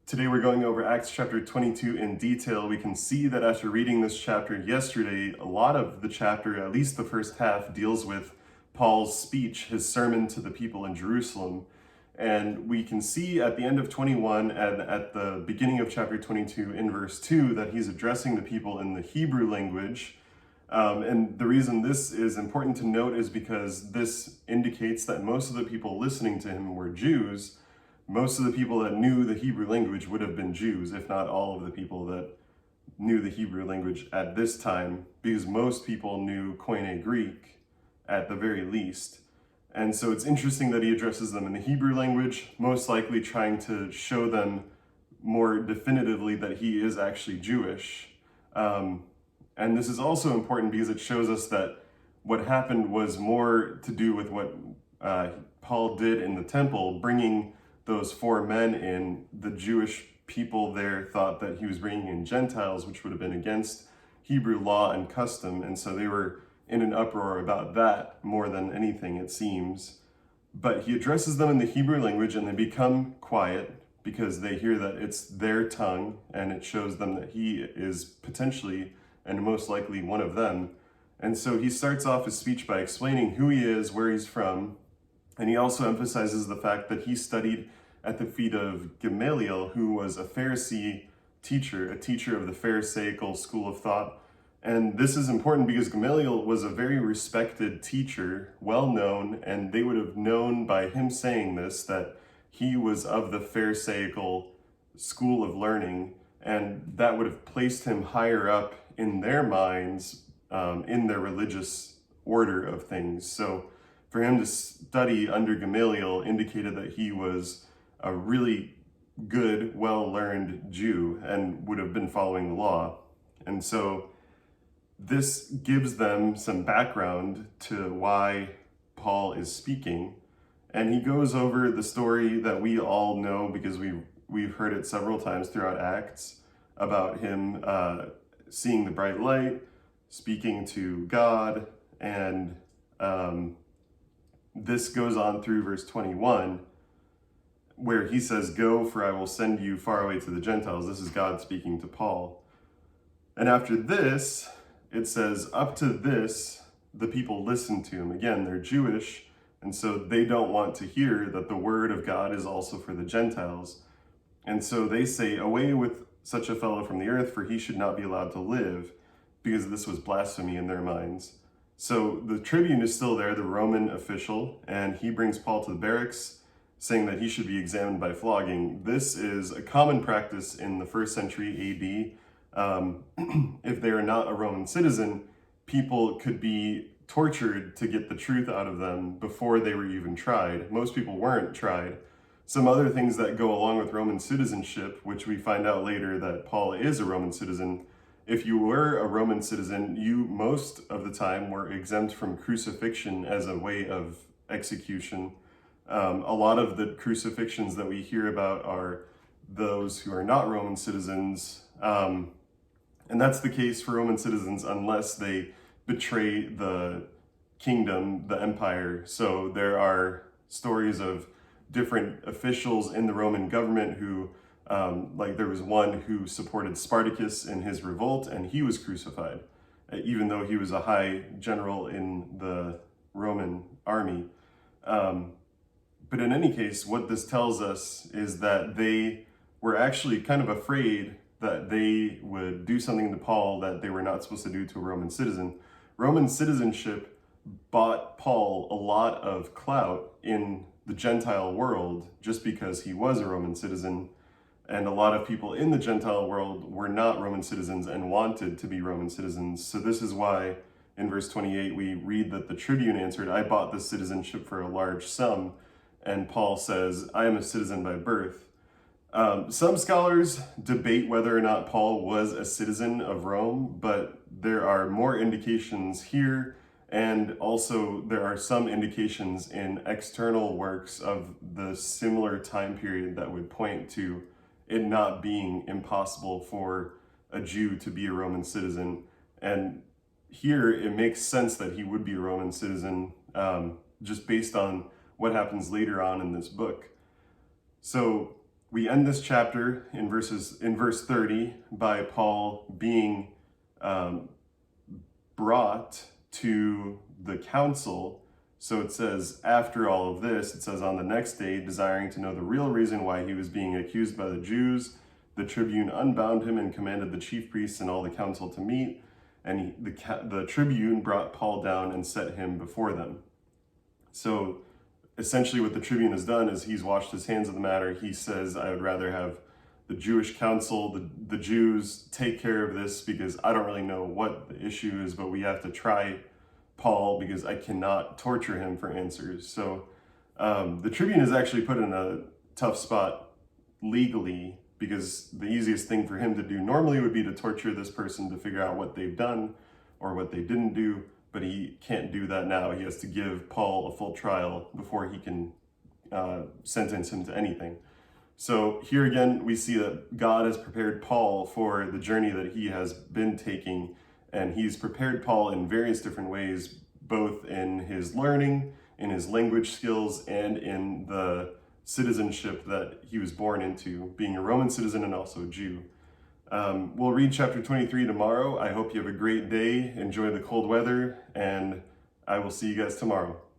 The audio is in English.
Today we're going over Acts chapter 22 in detail. We can see that after reading this chapter yesterday, a lot of the chapter, at least the first half, deals with Paul's speech, his sermon to the people in Jerusalem. And we can see at the end of 21 and at the beginning of chapter 22 in verse 2 that he's addressing the people in the Hebrew language. And the reason this is important to note is because this indicates that most of the people listening to him were Jews. Most of the people that knew the Hebrew language would have been Jews, if not all of the people that knew the Hebrew language at this time, because most people knew Koine Greek at the very least. And so it's interesting that he addresses them in the Hebrew language, most likely trying to show them more definitively that he is actually Jewish. And this is also important because it shows us that what happened was more to do with what Paul did in the temple, bringing those four men in. The Jewish people there thought that he was bringing in Gentiles, which would have been against Hebrew law and custom. And so they were in an uproar about that more than anything, it seems. But he addresses them in the Hebrew language and they become quiet because they hear that it's their tongue, and it shows them that he is potentially and most likely one of them. And so he starts off his speech by explaining who he is, where he's from, and he also emphasizes the fact that he studied at the feet of Gamaliel, who was a Pharisee teacher, a teacher of the Pharisaical school of thought. And this is important because Gamaliel was a very respected teacher, well known, and they would have known by him saying this that he was of the Pharisaical school of learning, and that would have placed him higher up in their minds, in their religious order of things. So for him to study under Gamaliel indicated that he was a really good, well-learned Jew and would have been following the law. And so this gives them some background to why Paul is speaking. And he goes over the story that we all know because we've heard it several times throughout Acts about him seeing the bright light, speaking to God, and this goes on through verse 21, where he says, "Go, for I will send you far away to the Gentiles." This is God speaking to Paul. And after this, it says, up to this, the people listened to him. Again, they're Jewish, and so they don't want to hear that the word of God is also for the Gentiles. And so they say, "Away with such a fellow from the earth, for he should not be allowed to live," because this was blasphemy in their minds. So the tribune is still there, the Roman official, and he brings Paul to the barracks, saying that he should be examined by flogging. This is a common practice in the first century AD. If they are not a Roman citizen, people could be tortured to get the truth out of them before they were even tried. Most people weren't tried. Some other things that go along with Roman citizenship, which we find out later that Paul is a Roman citizen. If you were a Roman citizen, you most of the time were exempt from crucifixion as a way of execution. A lot of the crucifixions that we hear about are those who are not Roman citizens. And that's the case for Roman citizens unless they betray the kingdom, the empire. So there are stories of different officials in the Roman government who, like there was one who supported Spartacus in his revolt, and he was crucified, even though he was a high general in the Roman army. But in any case, what this tells us is that they were actually kind of afraid that they would do something to Paul that they were not supposed to do to a Roman citizen. Roman citizenship bought Paul a lot of clout in the Gentile world just because he was a Roman citizen, and a lot of people in the Gentile world were not Roman citizens and wanted to be Roman citizens. So this is why in verse 28 we read that the tribune answered, "I bought this citizenship for a large sum," and Paul says, "I am a citizen by birth." Some scholars debate whether or not Paul was a citizen of Rome, but there are more indications here, and also there are some indications in external works of the similar time period that would point to it not being impossible for a Jew to be a Roman citizen. And here it makes sense that he would be a Roman citizen, just based on what happens later on in this book. So we end this chapter in verse 30 by Paul being brought to the council. So it says, after all of this, it says, on the next day, desiring to know the real reason why he was being accused by the Jews, the tribune unbound him and commanded the chief priests and all the council to meet. And the tribune brought Paul down and set him before them. So essentially what the tribune has done is he's washed his hands of the matter. He says, I would rather have the Jewish council, the Jews, take care of this, because I don't really know what the issue is, but we have to try Paul because I cannot torture him for answers. So the tribune is actually put in a tough spot legally, because the easiest thing for him to do normally would be to torture this person to figure out what they've done or what they didn't do, but he can't do that now. He has to give Paul a full trial before he can sentence him to anything. So here again, we see that God has prepared Paul for the journey that he has been taking, and he's prepared Paul in various different ways, both in his learning, in his language skills, and in the citizenship that he was born into, being a Roman citizen and also a Jew. We'll read chapter 23 tomorrow. I hope you have a great day. Enjoy the cold weather, and I will see you guys tomorrow.